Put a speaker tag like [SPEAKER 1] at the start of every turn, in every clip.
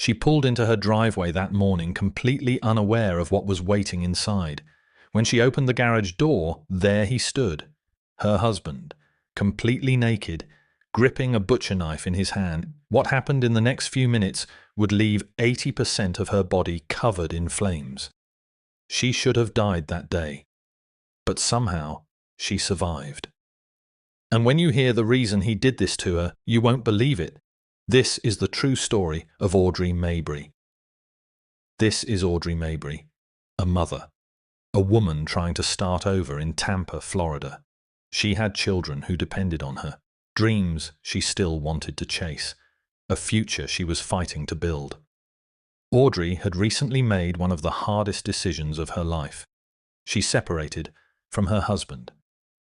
[SPEAKER 1] She pulled into her driveway that morning completely unaware of what was waiting inside. When she opened the garage door, there he stood, her husband, completely naked, gripping a butcher knife in his hand. What happened in the next few minutes would leave 80% of her body covered in flames. She should have died that day, but somehow she survived. And when you hear the reason he did this to her, you won't believe it. This is the true story of Audrey Mabrey. This is Audrey Mabrey, a mother, a woman trying to start over in Tampa, Florida. She had children who depended on her, dreams she still wanted to chase, a future she was fighting to build. Audrey had recently made one of the hardest decisions of her life. She separated from her husband.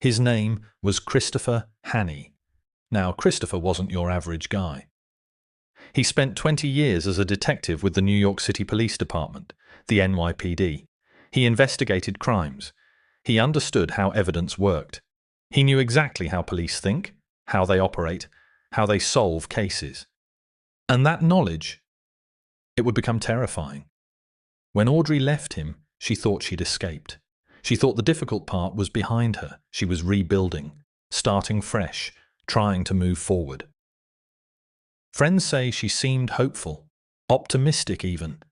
[SPEAKER 1] His name was Christopher Haney. Now, Christopher wasn't your average guy. He spent 20 years as a detective with the New York City Police Department, the NYPD. He investigated crimes. He understood how evidence worked. He knew exactly how police think, how they operate, how they solve cases. And that knowledge, it would become terrifying. When Audrey left him, she thought she'd escaped. She thought the difficult part was behind her. She was rebuilding, starting fresh, trying to move forward. Friends say she seemed hopeful, optimistic even.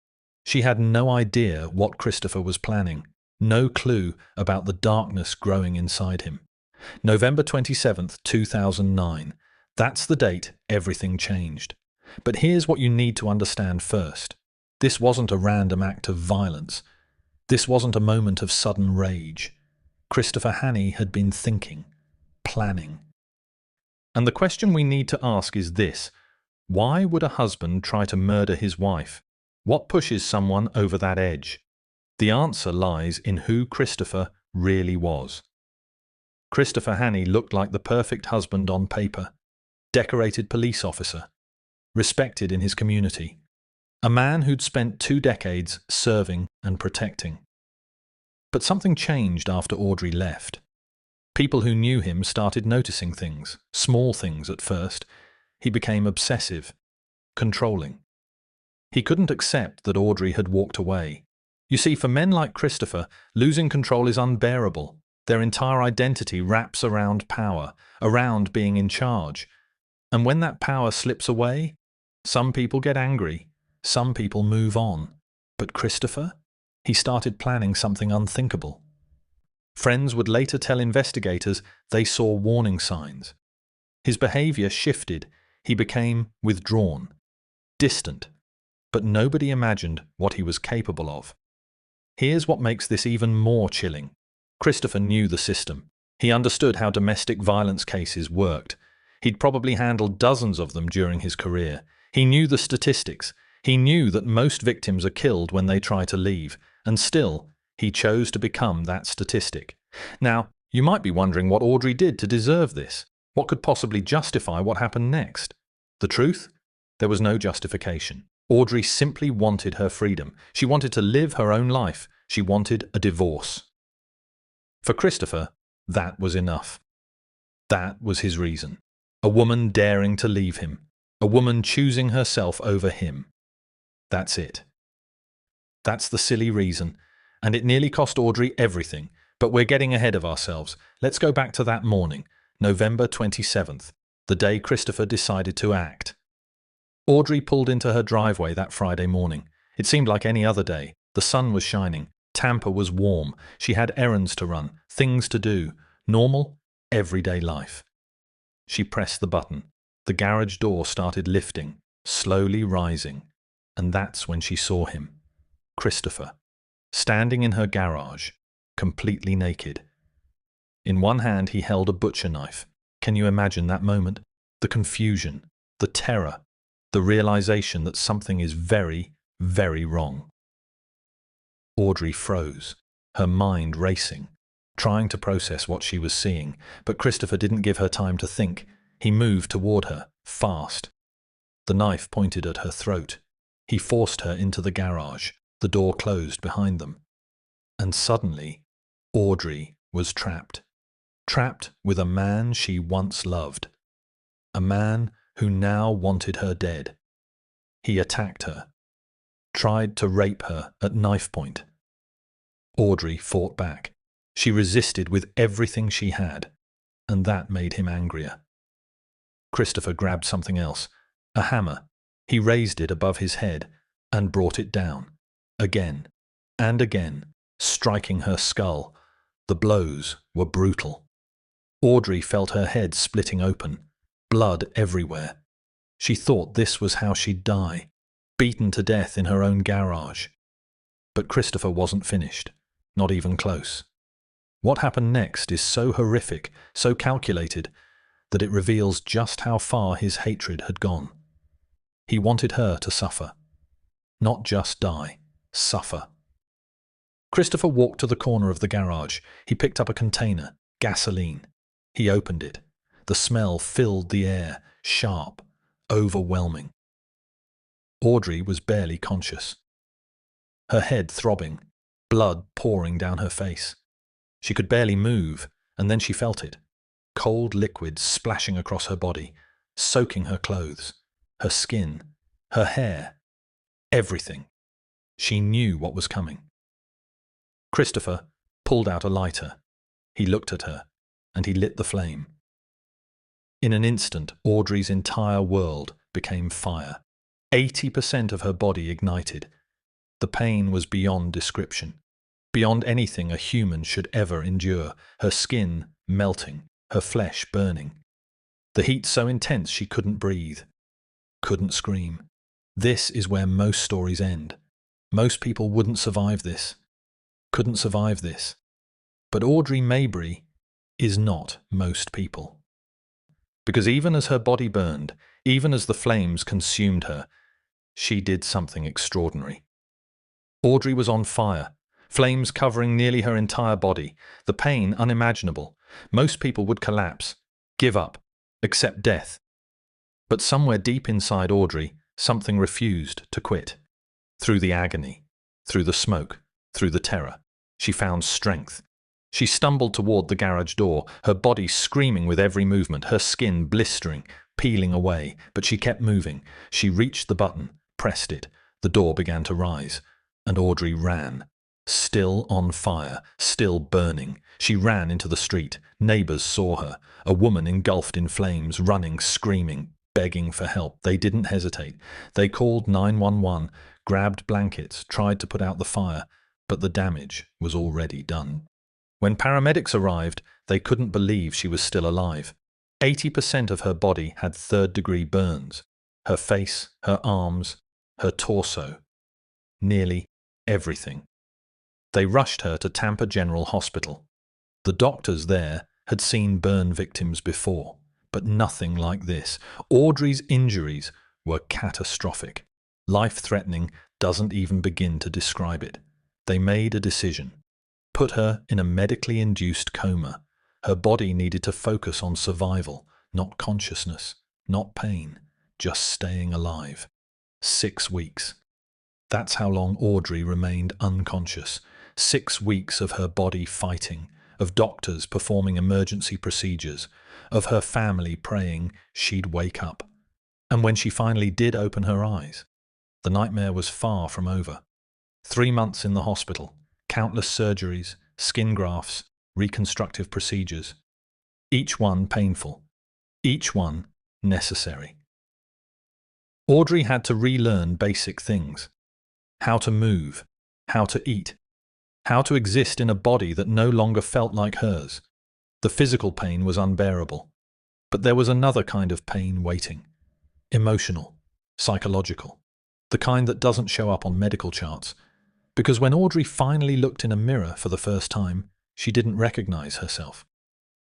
[SPEAKER 1] She had no idea what Christopher was planning, no clue about the darkness growing inside him. November 27th, 2009. That's the date everything changed. But here's what you need to understand first. This wasn't a random act of violence. This wasn't a moment of sudden rage. Christopher Haney had been thinking, planning. And the question we need to ask is this: why would a husband try to murder his wife? What pushes someone over that edge? The answer lies in who Christopher really was. Christopher Haney looked like the perfect husband on paper, decorated police officer, respected in his community, a man who'd spent 2 decades serving and protecting. But something changed after Audrey left. People who knew him started noticing things, small things at first. He became obsessive, controlling. He couldn't accept that Audrey had walked away. You see, for men like Christopher, losing control is unbearable. Their entire identity wraps around power, around being in charge. And when that power slips away, some people get angry, some people move on. But Christopher? He started planning something unthinkable. Friends would later tell investigators they saw warning signs. His behavior shifted. He became withdrawn, distant, but nobody imagined what he was capable of. Here's what makes this even more chilling. Christopher knew the system. He understood how domestic violence cases worked. He'd probably handled dozens of them during his career. He knew the statistics. He knew that most victims are killed when they try to leave, and still, he chose to become that statistic. Now, you might be wondering what Audrey did to deserve this. What could possibly justify what happened next? The truth? There was no justification. Audrey simply wanted her freedom. She wanted to live her own life. She wanted a divorce. For Christopher, that was enough. That was his reason. A woman daring to leave him. A woman choosing herself over him. That's it. That's the silly reason. And it nearly cost Audrey everything. But we're getting ahead of ourselves. Let's go back to that morning, November 27th, the day Christopher decided to act. Audrey pulled into her driveway that Friday morning. It seemed like any other day. The sun was shining. Tampa was warm. She had errands to run, things to do. Normal, everyday life. She pressed the button. The garage door started lifting, slowly rising. And that's when she saw him. Christopher, standing in her garage, completely naked. In one hand he held a butcher knife. Can you imagine that moment? The confusion, the terror, the realization that something is very, very wrong. Audrey froze, her mind racing, trying to process what she was seeing, but Christopher didn't give her time to think. He moved toward her, fast. The knife pointed at her throat. He forced her into the garage. The door closed behind them. And suddenly, Audrey was trapped. Trapped with a man she once loved. A man who now wanted her dead. He attacked her, tried to rape her at knife point. Audrey fought back. She resisted with everything she had, and that made him angrier. Christopher grabbed something else, a hammer. He raised it above his head and brought it down, again and again, striking her skull. The blows were brutal. Audrey felt her head splitting open, blood everywhere. She thought this was how she'd die, beaten to death in her own garage. But Christopher wasn't finished, not even close. What happened next is so horrific, so calculated, that it reveals just how far his hatred had gone. He wanted her to suffer. Not just die, suffer. Christopher walked to the corner of the garage. He picked up a container, gasoline. He opened it. The smell filled the air, sharp, overwhelming. Audrey was barely conscious. Her head throbbing, blood pouring down her face. She could barely move, and then she felt it. Cold liquid splashing across her body, soaking her clothes, her skin, her hair, everything. She knew what was coming. Christopher pulled out a lighter. He looked at her, and he lit the flame. In an instant, Audrey's entire world became fire. 80% of her body ignited. The pain was beyond description, beyond anything a human should ever endure, her skin melting, her flesh burning. The heat so intense she couldn't breathe, couldn't scream. This is where most stories end. Most people wouldn't survive this, couldn't survive this. But Audrey Mabrey is not most people. Because even as her body burned, even as the flames consumed her, she did something extraordinary. Audrey was on fire, flames covering nearly her entire body, the pain unimaginable. Most people would collapse, give up, accept death. But somewhere deep inside Audrey, something refused to quit. Through the agony, through the smoke, through the terror, she found strength. She stumbled toward the garage door, her body screaming with every movement, her skin blistering, peeling away, but she kept moving. She reached the button, pressed it. The door began to rise, and Audrey ran. Still on fire, still burning. She ran into the street. Neighbors saw her, a woman engulfed in flames, running, screaming, begging for help. They didn't hesitate. They called 911, grabbed blankets, tried to put out the fire, but the damage was already done. When paramedics arrived, they couldn't believe she was still alive. 80% of her body had third-degree burns. Her face, her arms, her torso. Nearly everything. They rushed her to Tampa General Hospital. The doctors there had seen burn victims before, but nothing like this. Audrey's injuries were catastrophic. Life-threatening doesn't even begin to describe it. They made a decision. Put her in a medically induced coma. Her body needed to focus on survival, not consciousness, not pain, just staying alive. 6 weeks. That's how long Audrey remained unconscious. 6 weeks of her body fighting, of doctors performing emergency procedures, of her family praying she'd wake up. And when she finally did open her eyes, the nightmare was far from over. 3 months in the hospital, countless surgeries, skin grafts, reconstructive procedures. Each one painful, each one necessary. Audrey had to relearn basic things. How to move, how to eat, how to exist in a body that no longer felt like hers. The physical pain was unbearable. But there was another kind of pain waiting. Emotional, psychological. The kind that doesn't show up on medical charts. Because when Audrey finally looked in a mirror for the first time, she didn't recognize herself.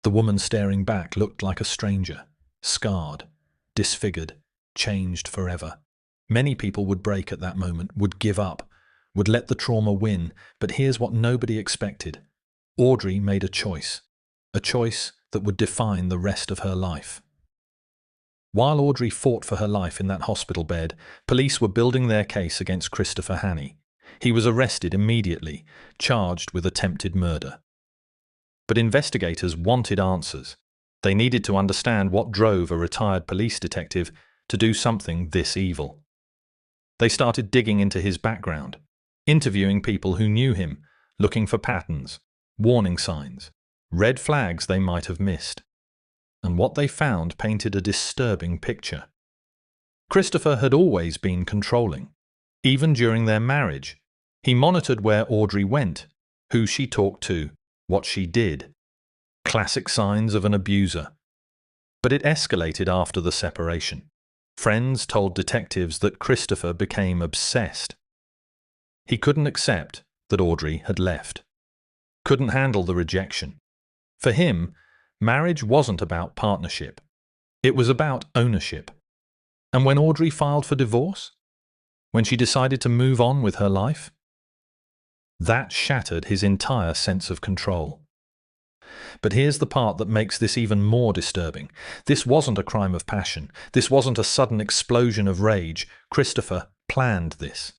[SPEAKER 1] The woman staring back looked like a stranger, scarred, disfigured, changed forever. Many people would break at that moment, would give up, would let the trauma win, but here's what nobody expected. Audrey made a choice that would define the rest of her life. While Audrey fought for her life in that hospital bed, police were building their case against Christopher Hanney. He was arrested immediately, charged with attempted murder. But investigators wanted answers. They needed to understand what drove a retired police detective to do something this evil. They started digging into his background, interviewing people who knew him, looking for patterns, warning signs, red flags they might have missed. And what they found painted a disturbing picture. Christopher had always been controlling. Even during their marriage, he monitored where Audrey went, who she talked to, what she did. Classic signs of an abuser. But it escalated after the separation. Friends told detectives that Christopher became obsessed. He couldn't accept that Audrey had left. Couldn't handle the rejection. For him, marriage wasn't about partnership. It was about ownership. And when Audrey filed for divorce? When she decided to move on with her life? That shattered his entire sense of control. But here's the part that makes this even more disturbing. This wasn't a crime of passion. This wasn't a sudden explosion of rage. Christopher planned this.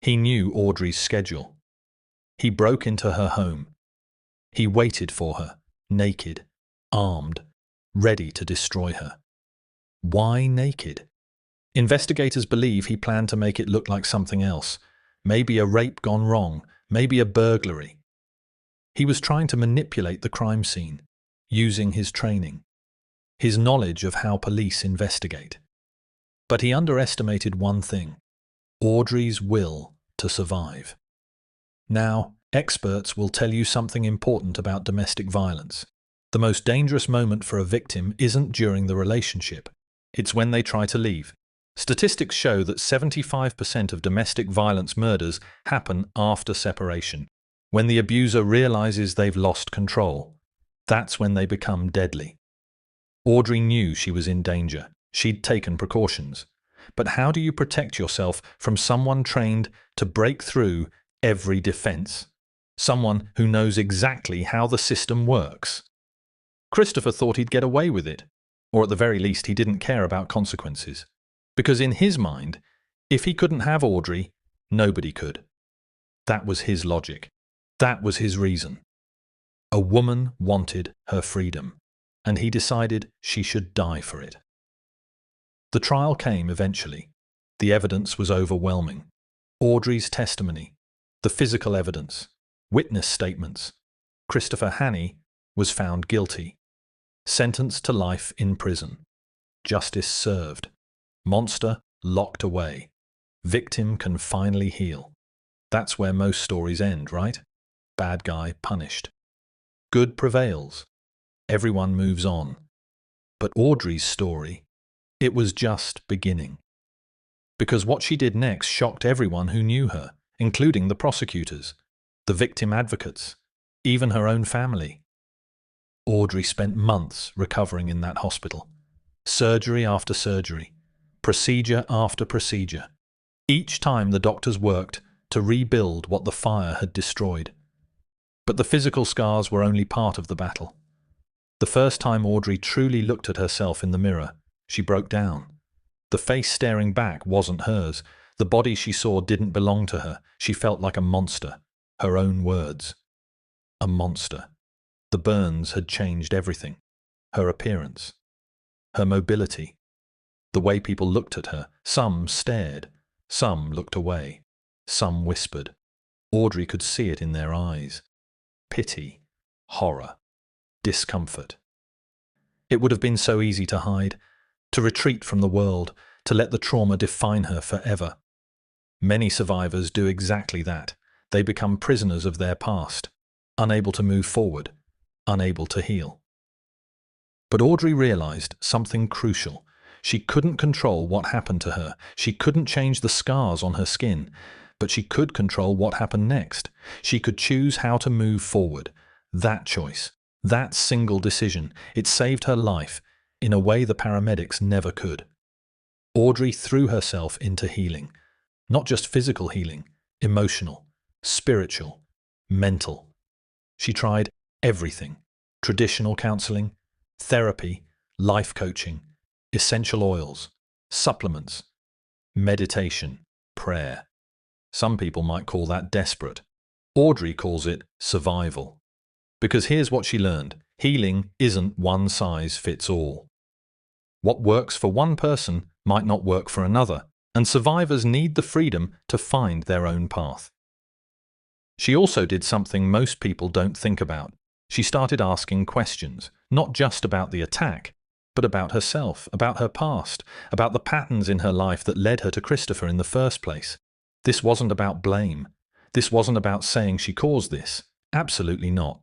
[SPEAKER 1] He knew Audrey's schedule. He broke into her home. He waited for her, naked, armed, ready to destroy her. Why naked? Investigators believe he planned to make it look like something else. Maybe a rape gone wrong, maybe a burglary. He was trying to manipulate the crime scene, using his training, his knowledge of how police investigate. But he underestimated one thing: Audrey's will to survive. Now, experts will tell you something important about domestic violence. The most dangerous moment for a victim isn't during the relationship. It's when they try to leave. Statistics show that 75% of domestic violence murders happen after separation. When the abuser realizes they've lost control, that's when they become deadly. Audrey knew she was in danger. She'd taken precautions. But how do you protect yourself from someone trained to break through every defense? Someone who knows exactly how the system works. Christopher thought he'd get away with it, or at the very least he didn't care about consequences. Because in his mind, if he couldn't have Audrey, nobody could. That was his logic. That was his reason. A woman wanted her freedom, and he decided she should die for it. The trial came eventually. The evidence was overwhelming. Audrey's testimony, the physical evidence, witness statements. Christopher Hannay was found guilty. Sentenced to life in prison. Justice served. Monster locked away. Victim can finally heal. That's where most stories end, right? Bad guy punished. Good prevails. Everyone moves on. But Audrey's story, it was just beginning. Because what she did next shocked everyone who knew her, including the prosecutors, the victim advocates, even her own family. Audrey spent months recovering in that hospital. Surgery after surgery. Procedure after procedure. Each time the doctors worked to rebuild what the fire had destroyed. But the physical scars were only part of the battle. The first time Audrey truly looked at herself in the mirror, she broke down. The face staring back wasn't hers. The body she saw didn't belong to her. She felt like a monster. Her own words. A monster. The burns had changed everything. Her appearance. Her mobility. The way people looked at her. Some stared. Some looked away. Some whispered. Audrey could see it in their eyes. Pity. Horror. Discomfort. It would have been so easy to hide, to retreat from the world, to let the trauma define her forever. Many survivors do exactly that. They become prisoners of their past, unable to move forward, unable to heal. But Audrey realized something crucial. She couldn't control what happened to her. She couldn't change the scars on her skin, but she could control what happened next. She could choose how to move forward. That choice, that single decision, it saved her life in a way the paramedics never could. Audrey threw herself into healing. Not just physical healing, emotional, spiritual, mental. She tried everything: traditional counseling, therapy, life coaching, essential oils, supplements, meditation, prayer. Some people might call that desperate. Audrey calls it survival. Because here's what she learned: healing isn't one size fits all. What works for one person might not work for another. and survivors need the freedom to find their own path. She also did something most people don't think about. She started asking questions, not just about the attack, but about herself, about her past, about the patterns in her life that led her to Christopher in the first place. This wasn't about blame. This wasn't about saying she caused this. Absolutely not.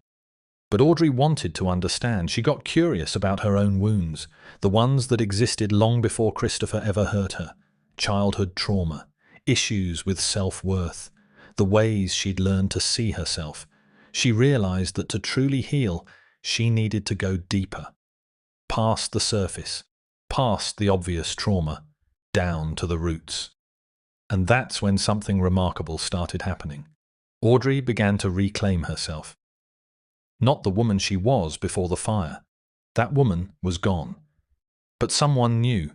[SPEAKER 1] But Audrey wanted to understand. She got curious about her own wounds, the ones that existed long before Christopher ever hurt her. Childhood trauma, issues with self-worth, the ways she'd learned to see herself. She realized that to truly heal, she needed to go deeper, past the surface, past the obvious trauma, down to the roots. And that's when something remarkable started happening. Audrey began to reclaim herself. Not the woman she was before the fire. That woman was gone. But someone new,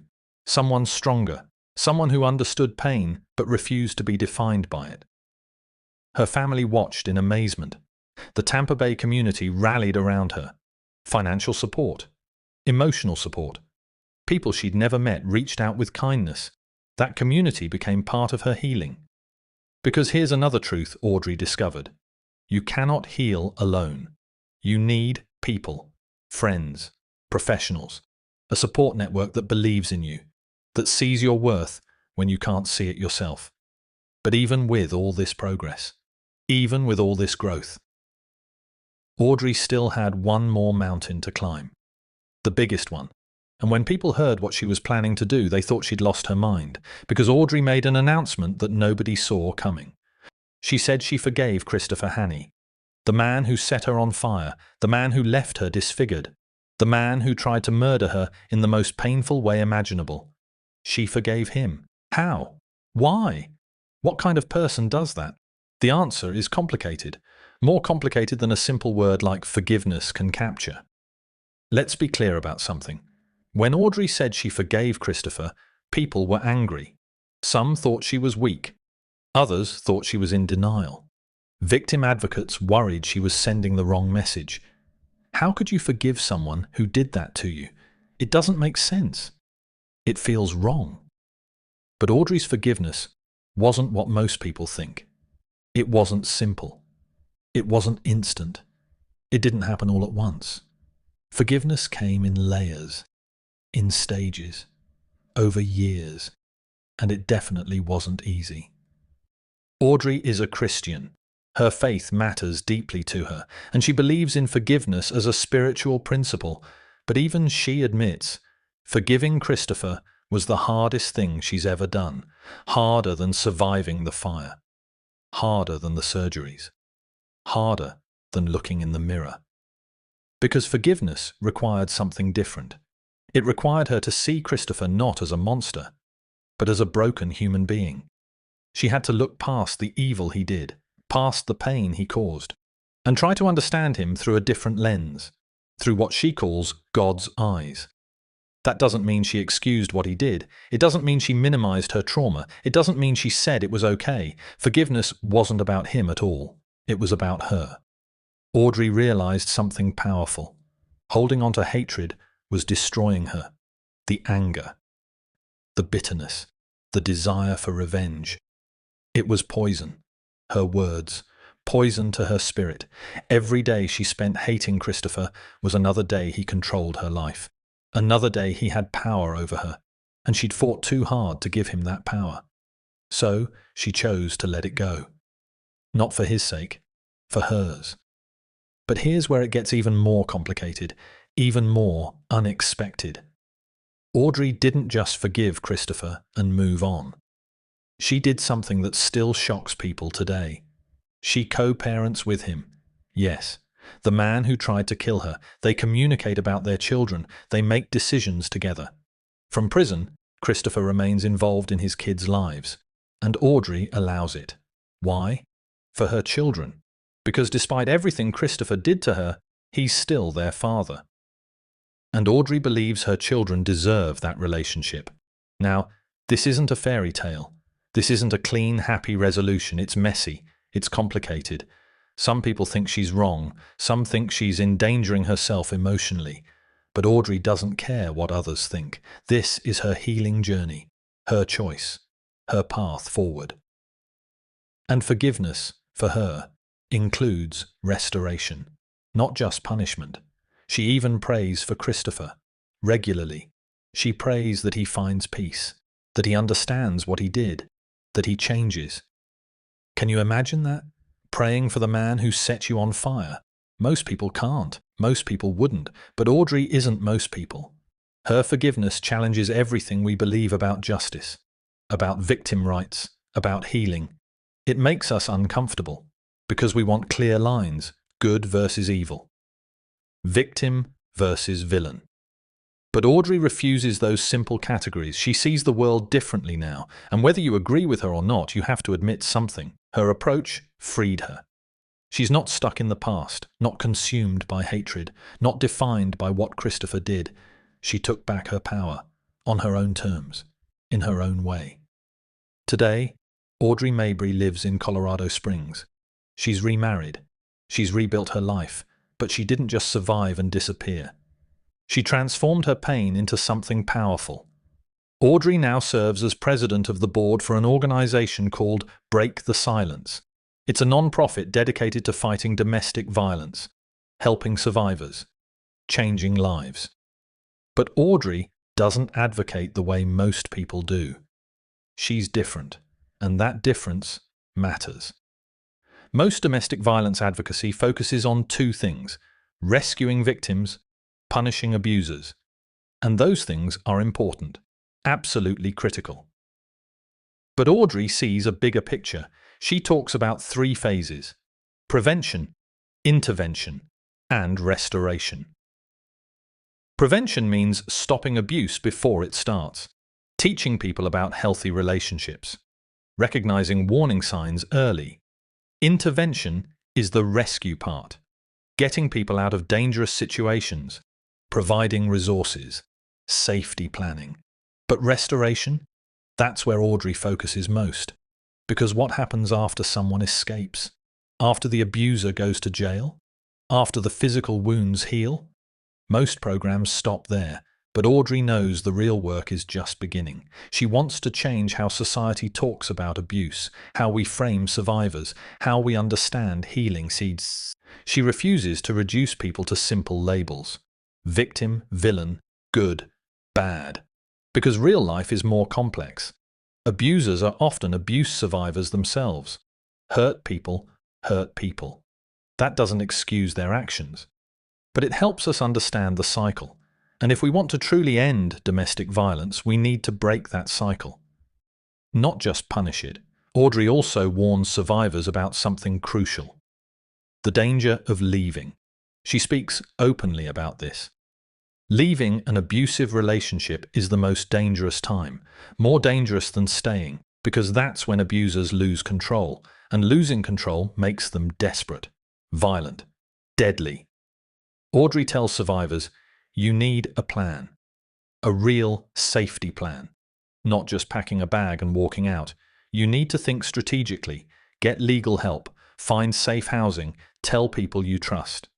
[SPEAKER 1] someone stronger, someone who understood pain but refused to be defined by it. Her family watched in amazement. The Tampa Bay community rallied around her. Financial support, emotional support. People she'd never met reached out with kindness. That community became part of her healing. Because here's another truth Audrey discovered. You cannot heal alone. You need people, friends, professionals, a support network that believes in you, that sees your worth when you can't see it yourself. But even with all this progress, even with all this growth, Audrey still had one more mountain to climb. The biggest one. And when people heard what she was planning to do, they thought she'd lost her mind, because Audrey made an announcement that nobody saw coming. She said she forgave Christopher Haney, the man who set her on fire, the man who left her disfigured, the man who tried to murder her in the most painful way imaginable. She forgave him. How? Why? What kind of person does that? The answer is complicated, more complicated than a simple word like forgiveness can capture. Let's be clear about something. When Audrey said she forgave Christopher, people were angry. Some thought she was weak. Others thought she was in denial. Victim advocates worried she was sending the wrong message. How could you forgive someone who did that to you? It doesn't make sense. It feels wrong. But Audrey's forgiveness wasn't what most people think. It wasn't simple. It wasn't instant. It didn't happen all at once. Forgiveness came in layers, in stages, over years, and it definitely wasn't easy. Audrey is a Christian. Her faith matters deeply to her, and she believes in forgiveness as a spiritual principle. But even she admits, forgiving Christopher was the hardest thing she's ever done, harder than surviving the fire, harder than the surgeries, harder than looking in the mirror. Because forgiveness required something different. It required her to see Christopher not as a monster, but as a broken human being. She had to look past the evil he did, past the pain he caused, and try to understand him through a different lens, through what she calls God's eyes. That doesn't mean she excused what he did. It doesn't mean she minimized her trauma. It doesn't mean she said it was okay. Forgiveness wasn't about him at all. It was about her. Audrey realized something powerful. Holding on to hatred was destroying her. The anger, the bitterness, the desire for revenge. It was poison. Her words, poison to her spirit. Every day she spent hating Christopher was another day he controlled her life. Another day he had power over her, and she'd fought too hard to give him that power. So she chose to let it go. Not for his sake, for hers. But here's where it gets even more complicated, even more unexpected. Audrey didn't just forgive Christopher and move on. She did something that still shocks people today. She co-parents with him. Yes, the man who tried to kill her. They communicate about their children. They make decisions together. From prison, Christopher remains involved in his kids' lives, and Audrey allows it. Why? For her children. Because despite everything Christopher did to her, he's still their father. And Audrey believes her children deserve that relationship. Now, this isn't a fairy tale. This isn't a clean, happy resolution. It's messy. It's complicated. Some people think she's wrong. Some think she's endangering herself emotionally. But Audrey doesn't care what others think. This is her healing journey, her choice. her path forward. And forgiveness, for her, includes restoration, not just punishment. She even prays for Christopher. Regularly, she prays that he finds peace, that he understands what he did, that he changes. Can you imagine that? Praying for the man who set you on fire? Most people can't. Most people wouldn't. But Audrey isn't most people. Her forgiveness challenges everything we believe about justice, about victim rights, about healing. It makes us uncomfortable because we want clear lines, good versus evil, victim versus villain. But Audrey refuses those simple categories. She sees the world differently now, and whether you agree with her or not, you have to admit something. Her approach freed her. She's not stuck in the past, not consumed by hatred, not defined by what Christopher did. She took back her power, on her own terms, in her own way. Today, Audrey Mabrey lives in Colorado Springs. She's remarried. She's rebuilt her life, but she didn't just survive and disappear. She transformed her pain into something powerful. Audrey now serves as president of the board for an organization called Break the Silence. It's a non-profit dedicated to fighting domestic violence, helping survivors, changing lives. But Audrey doesn't advocate the way most people do. She's different, and that difference matters. Most domestic violence advocacy focuses on two things: rescuing victims, punishing abusers. And those things are important, absolutely critical. But Audrey sees a bigger picture. She talks about three phases: prevention, intervention, and restoration. Prevention means stopping abuse before it starts, teaching people about healthy relationships, recognizing warning signs early. Intervention is the rescue part, getting people out of dangerous situations, providing resources, safety planning. But restoration? That's where Audrey focuses most. Because what happens after someone escapes? After the abuser goes to jail? After the physical wounds heal? Most programs stop there, but Audrey knows the real work is just beginning. She wants to change how society talks about abuse, how we frame survivors, how we understand healing seeds. She refuses to reduce people to simple labels: victim, villain, good, bad. Because real life is more complex. Abusers are often abuse survivors themselves. Hurt people hurt people. That doesn't excuse their actions. But it helps us understand the cycle. And if we want to truly end domestic violence, we need to break that cycle. Not just punish it. Audrey also warns survivors about something crucial: the danger of leaving. She speaks openly about this. Leaving an abusive relationship is the most dangerous time, more dangerous than staying, because that's when abusers lose control, and losing control makes them desperate, violent, deadly. Audrey tells survivors, you need a plan, a real safety plan, not just packing a bag and walking out. You need to think strategically, get legal help, find safe housing, tell people you trust.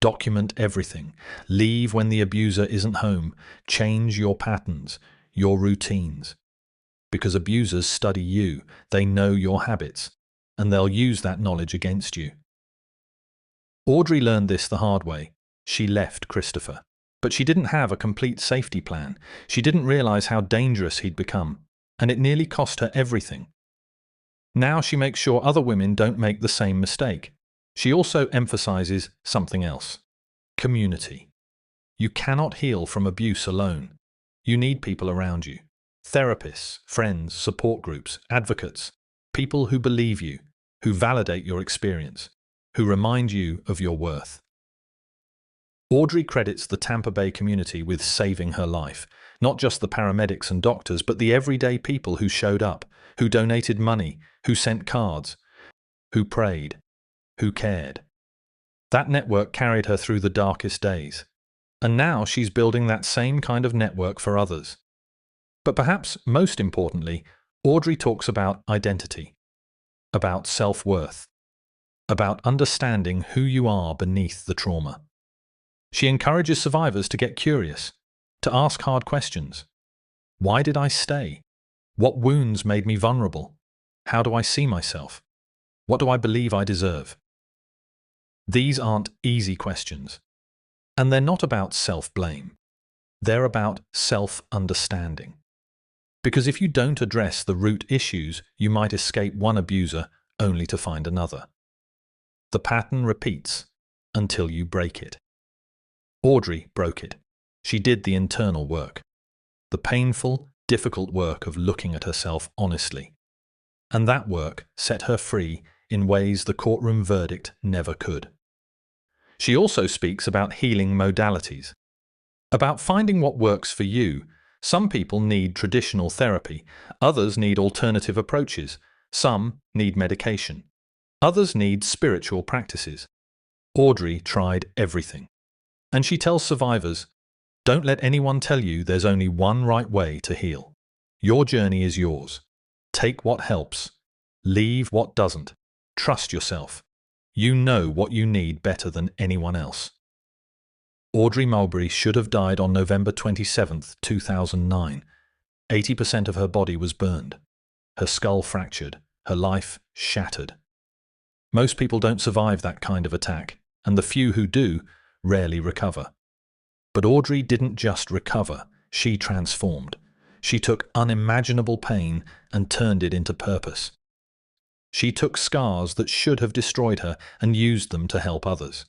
[SPEAKER 1] Document everything. Leave when the abuser isn't home. Change your patterns, your routines. Because abusers study you, they know your habits, and they'll use that knowledge against you. Audrey learned this the hard way. She left Christopher. But she didn't have a complete safety plan. She didn't realize how dangerous he'd become, and it nearly cost her everything. Now she makes sure other women don't make the same mistake. She also emphasizes something else: community. You cannot heal from abuse alone. You need people around you. Therapists, friends, support groups, advocates, people who believe you, who validate your experience, who remind you of your worth. Audrey credits the Tampa Bay community with saving her life. Not just the paramedics and doctors, but the everyday people who showed up, who donated money, who sent cards, who prayed, who cared. That network carried her through the darkest days. And now she's building that same kind of network for others. But perhaps most importantly, Audrey talks about identity, about self-worth, about understanding who you are beneath the trauma. She encourages survivors to get curious, to ask hard questions. Why did I stay? What wounds made me vulnerable? How do I see myself? What do I believe I deserve? These aren't easy questions, and they're not about self-blame. They're about self-understanding. Because if you don't address the root issues, you might escape one abuser only to find another. The pattern repeats until you break it. Audrey broke it. She did the internal work, the painful, difficult work of looking at herself honestly. And that work set her free in ways the courtroom verdict never could. She also speaks about healing modalities, about finding what works for you. Some people need traditional therapy, others need alternative approaches, some need medication, others need spiritual practices. Audrey tried everything. And she tells survivors, don't let anyone tell you there's only one right way to heal. Your journey is yours. Take what helps. Leave what doesn't. Trust yourself. You know what you need better than anyone else. Audrey Mabrey should have died on November 27, 2009. 80% of her body was burned. Her skull fractured. Her life shattered. Most people don't survive that kind of attack, and the few who do rarely recover. But Audrey didn't just recover, she transformed. She took unimaginable pain and turned it into purpose. She took scars that should have destroyed her and used them to help others.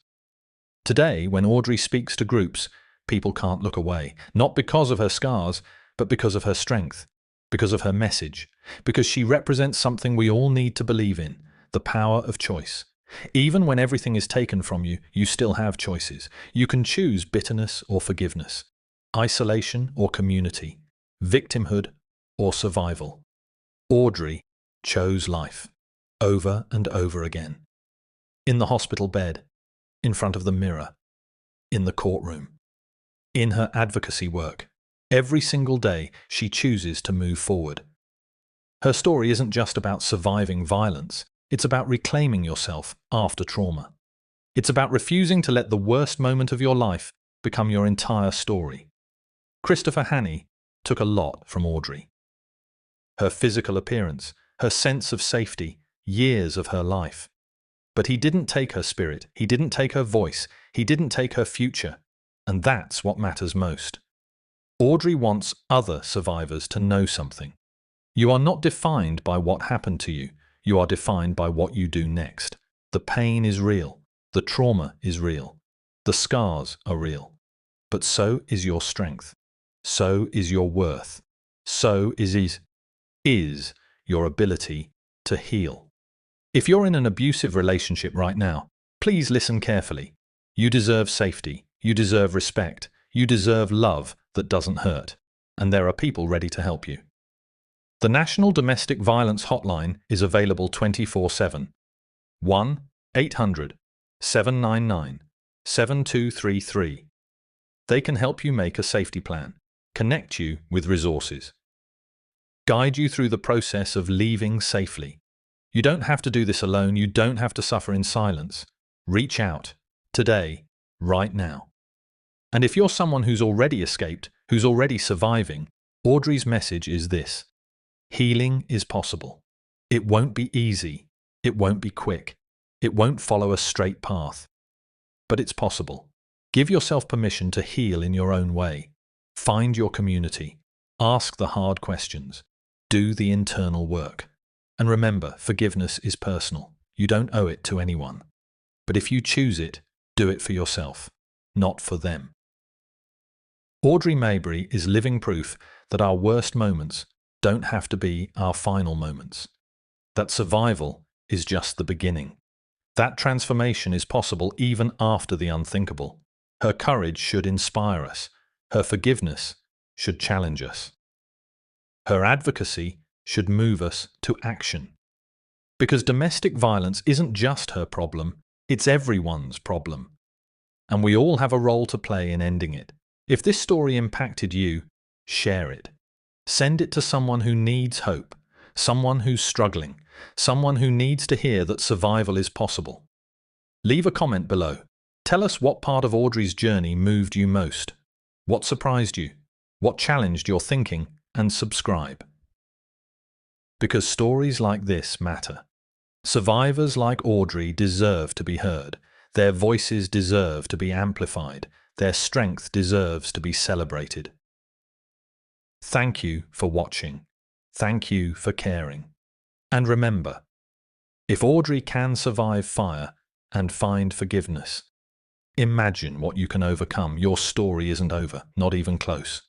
[SPEAKER 1] Today, when Audrey speaks to groups, people can't look away, not because of her scars, but because of her strength, because of her message, because she represents something we all need to believe in, the power of choice. Even when everything is taken from you, you still have choices. You can choose bitterness or forgiveness, isolation or community, victimhood or survival. Audrey chose life, over and over again. In the hospital bed, in front of the mirror, in the courtroom, in her advocacy work. Every single day, she chooses to move forward. Her story isn't just about surviving violence. It's about reclaiming yourself after trauma. It's about refusing to let the worst moment of your life become your entire story. Christopher Haney took a lot from Audrey. Her physical appearance, her sense of safety, years of her life. But he didn't take her spirit, he didn't take her voice, he didn't take her future. And that's what matters most. Audrey wants other survivors to know something. You are not defined by what happened to you. You are defined by what you do next. The pain is real. The trauma is real. The scars are real. But so is your strength. So is your worth. So is your ability to heal. If you're in an abusive relationship right now, please listen carefully. You deserve safety. You deserve respect. You deserve love that doesn't hurt. And there are people ready to help you. The National Domestic Violence Hotline is available 24/7. 1-800-799-7233. They can help you make a safety plan, connect you with resources, guide you through the process of leaving safely. You don't have to do this alone. You don't have to suffer in silence. Reach out today, right now. And if you're someone who's already escaped, who's already surviving, Audrey's message is this. Healing is possible. It won't be easy. It won't be quick. It won't follow a straight path. But it's possible. Give yourself permission to heal in your own way. Find your community. Ask the hard questions. Do the internal work. And remember, forgiveness is personal. You don't owe it to anyone. But if you choose it, do it for yourself, not for them. Audrey Mabrey is living proof that our worst moments don't have to be our final moments. That survival is just the beginning. That transformation is possible even after the unthinkable. Her courage should inspire us. Her forgiveness should challenge us. Her advocacy should move us to action. Because domestic violence isn't just her problem, it's everyone's problem. And we all have a role to play in ending it. If this story impacted you, share it. Send it to someone who needs hope, someone who's struggling, someone who needs to hear that survival is possible. Leave a comment below. Tell us what part of Audrey's journey moved you most, what surprised you, what challenged your thinking, and subscribe. Because stories like this matter. Survivors like Audrey deserve to be heard. Their voices deserve to be amplified. Their strength deserves to be celebrated. Thank you for watching. Thank you for caring. And remember, if Audrey can survive fire and find forgiveness, imagine what you can overcome. Your story isn't over, not even close.